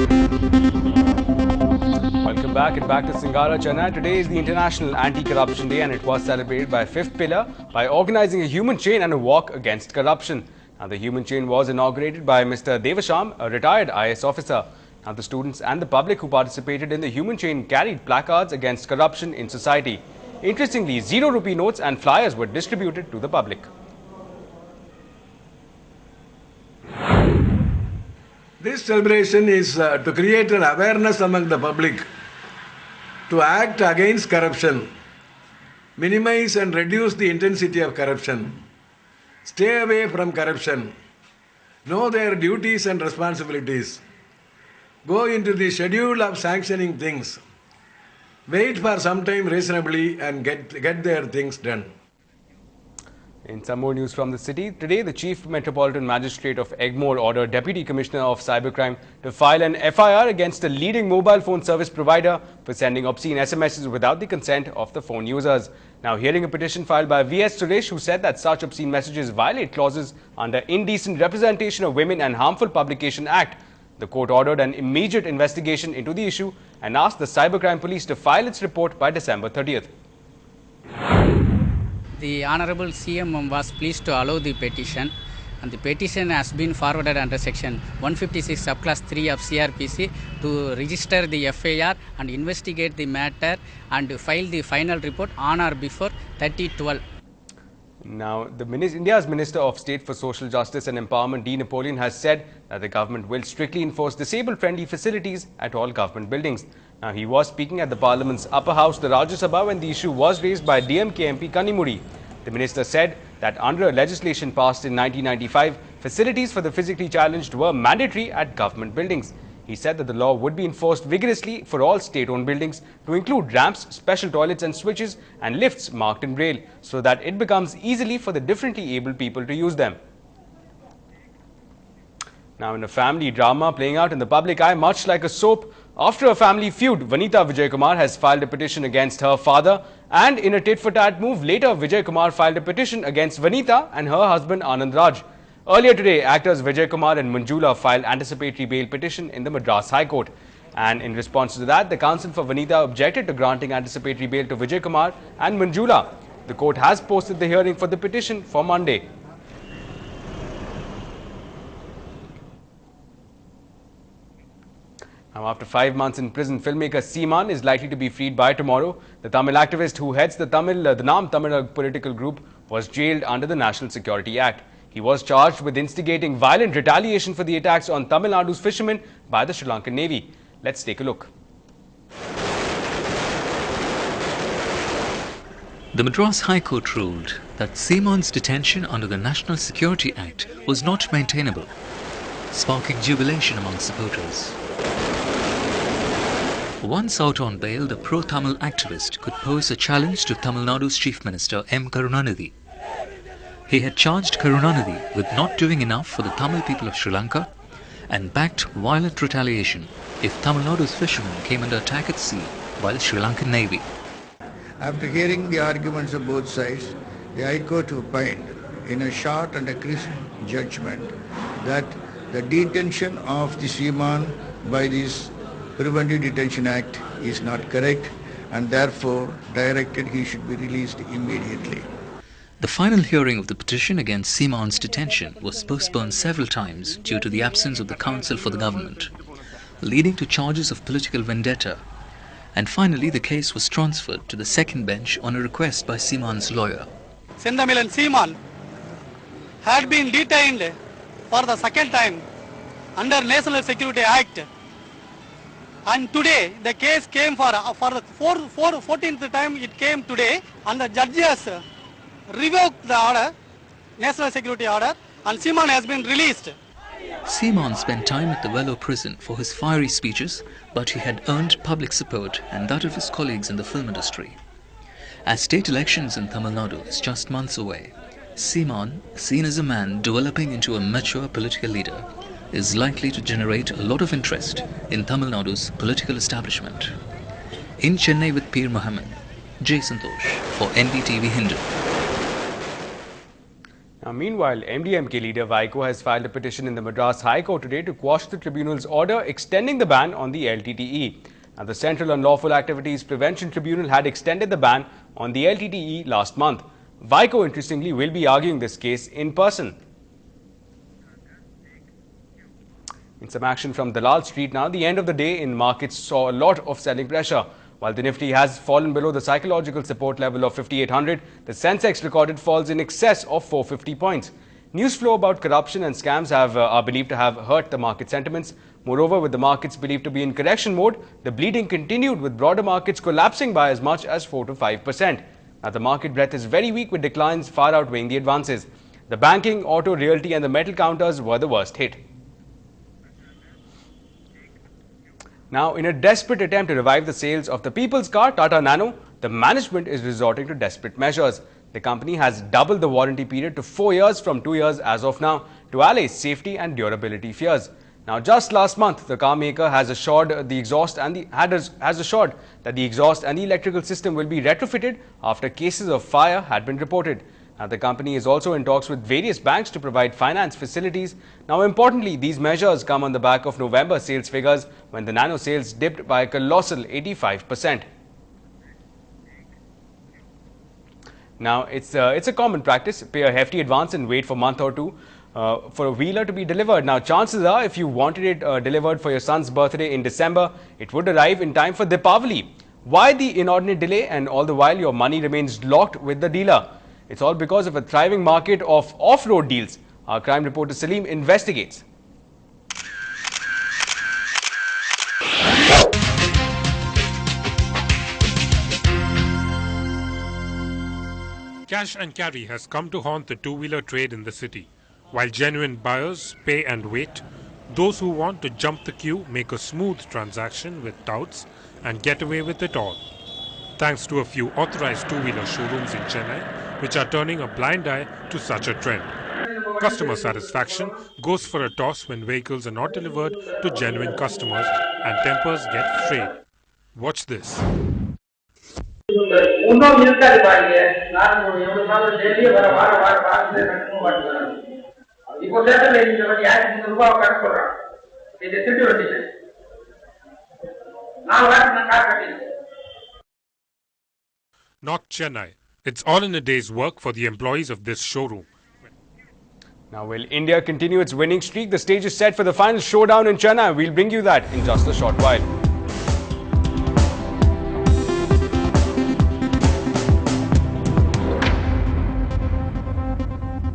Welcome back and back to Singara, Chennai. Today is the International Anti-Corruption Day and it was celebrated by Fifth Pillar by organizing a human chain and a walk against corruption. Now the human chain was inaugurated by Mr. Devasham, a retired IS officer. Now the students and the public who participated in the human chain carried placards against corruption in society. Interestingly, 0 rupee notes and flyers were distributed to the public. This celebration is to create an awareness among the public to act against corruption, minimize and reduce the intensity of corruption, stay away from corruption, know their duties and responsibilities, go into the schedule of sanctioning things, wait for some time reasonably and get their things done. In some more news from the city, today the Chief Metropolitan Magistrate of Egmore ordered Deputy Commissioner of Cybercrime to file an FIR against a leading mobile phone service provider for sending obscene SMSs without the consent of the phone users. Now, hearing a petition filed by V.S. Suresh, who said that such obscene messages violate clauses under Indecent Representation of Women and Harmful Publication Act, the court ordered an immediate investigation into the issue and asked the Cybercrime Police to file its report by December 30th. The Honorable CM was pleased to allow the petition, and the petition has been forwarded under section 156 subclass 3 of CRPC to register the FIR and investigate the matter and file the final report on or before 30/12. Now, India's Minister of State for Social Justice and Empowerment, D. Napoleon, has said that the government will strictly enforce disabled-friendly facilities at all government buildings. Now, he was speaking at the Parliament's upper house, the Rajya Sabha, when the issue was raised by DMK MP Kanimudi. The minister said that under a legislation passed in 1995, facilities for the physically challenged were mandatory at government buildings. He said that the law would be enforced vigorously for all state-owned buildings to include ramps, special toilets and switches and lifts marked in braille so that it becomes easily for the differently abled people to use them. Now, in a family drama playing out in the public eye, much like a soap, after a family feud, Vanitha Vijay Kumar has filed a petition against her father, and in a tit-for-tat move, later Vijay Kumar filed a petition against Vanitha and her husband Anand Raj. Earlier today, actors Vijay Kumar and Manjula filed anticipatory bail petition in the Madras High Court. And in response to that, the counsel for Vanitha objected to granting anticipatory bail to Vijay Kumar and Manjula. The court has posted the hearing for the petition for Monday. Now, after 5 months in prison, filmmaker Seeman is likely to be freed by tomorrow. The Tamil activist who heads the Naam Tamil political group was jailed under the National Security Act. He was charged with instigating violent retaliation for the attacks on Tamil Nadu's fishermen by the Sri Lankan Navy. Let's take a look. The Madras High Court ruled that Seeman's detention under the National Security Act was not maintainable, sparking jubilation among supporters. Once out on bail, the pro-Tamil activist could pose a challenge to Tamil Nadu's Chief Minister M. Karunanidhi. He had charged Karunanidhi with not doing enough for the Tamil people of Sri Lanka and backed violent retaliation if Tamil Nadu's fishermen came under attack at sea by the Sri Lankan Navy. After hearing the arguments of both sides, the High Court opined in a short and a crisp judgment that the detention of the seaman by this Preventive Detention Act is not correct and therefore directed he should be released immediately. The final hearing of the petition against Seeman's detention was postponed several times due to the absence of the counsel for the government, leading to charges of political vendetta. And finally, the case was transferred to the second bench on a request by Seeman's lawyer. Sendamilan Seeman had been detained for the second time under National Security Act. And today the case came for the 14th time it came today, and the judges revoked the order, National Security Order, and Seeman has been released. Seeman spent time at the Vellore prison for his fiery speeches, but he had earned public support and that of his colleagues in the film industry. As state elections in Tamil Nadu is just months away, Seeman, seen as a man developing into a mature political leader, is likely to generate a lot of interest in Tamil Nadu's political establishment. In Chennai with Peer Mohammed, Jay Santosh for NDTV Hindu. Now, meanwhile, MDMK leader Vaiko has filed a petition in the Madras High Court today to quash the tribunal's order extending the ban on the LTTE. Now, the Central Unlawful Activities Prevention Tribunal had extended the ban on the LTTE last month. Vaiko, interestingly, will be arguing this case in person. In some action from Dalal Street now, the end of the day in markets saw a lot of selling pressure. While the Nifty has fallen below the psychological support level of 5800, the Sensex recorded falls in excess of 450 points. News flow about corruption and scams are believed to have hurt the market sentiments. Moreover, with the markets believed to be in correction mode, the bleeding continued with broader markets collapsing by as much as 4 to 5%. Now, the market breadth is very weak with declines far outweighing the advances. The banking, auto, realty and the metal counters were the worst hit. Now, in a desperate attempt to revive the sales of the people's car, Tata Nano, the management is resorting to desperate measures. The company has doubled the warranty period to 4 years from 2 years as of now to allay safety and durability fears. Now, just last month, the car maker has assured that the exhaust and the electrical system will be retrofitted after cases of fire had been reported. Now, the company is also in talks with various banks to provide finance facilities. Now, importantly, these measures come on the back of November sales figures when the Nano sales dipped by a colossal 85%. Now, it's a common practice. Pay a hefty advance and wait for a month or two for a wheeler to be delivered. Now, chances are if you wanted it delivered for your son's birthday in December, it would arrive in time for Deepavali. Why the inordinate delay, and all the while your money remains locked with the dealer? It's all because of a thriving market of off-road deals. Our crime reporter Salim investigates. Cash and carry has come to haunt the two-wheeler trade in the city. While genuine buyers pay and wait, those who want to jump the queue make a smooth transaction with touts and get away with it all. Thanks to a few authorized two-wheeler showrooms in Chennai, which are turning a blind eye to such a trend. Customer satisfaction goes for a toss when vehicles are not delivered to genuine customers and tempers get frayed. Watch this. Not Chennai. It's all in a day's work for the employees of this showroom. Now, will India continue its winning streak? The stage is set for the final showdown in Chennai. We'll bring you that in just a short while.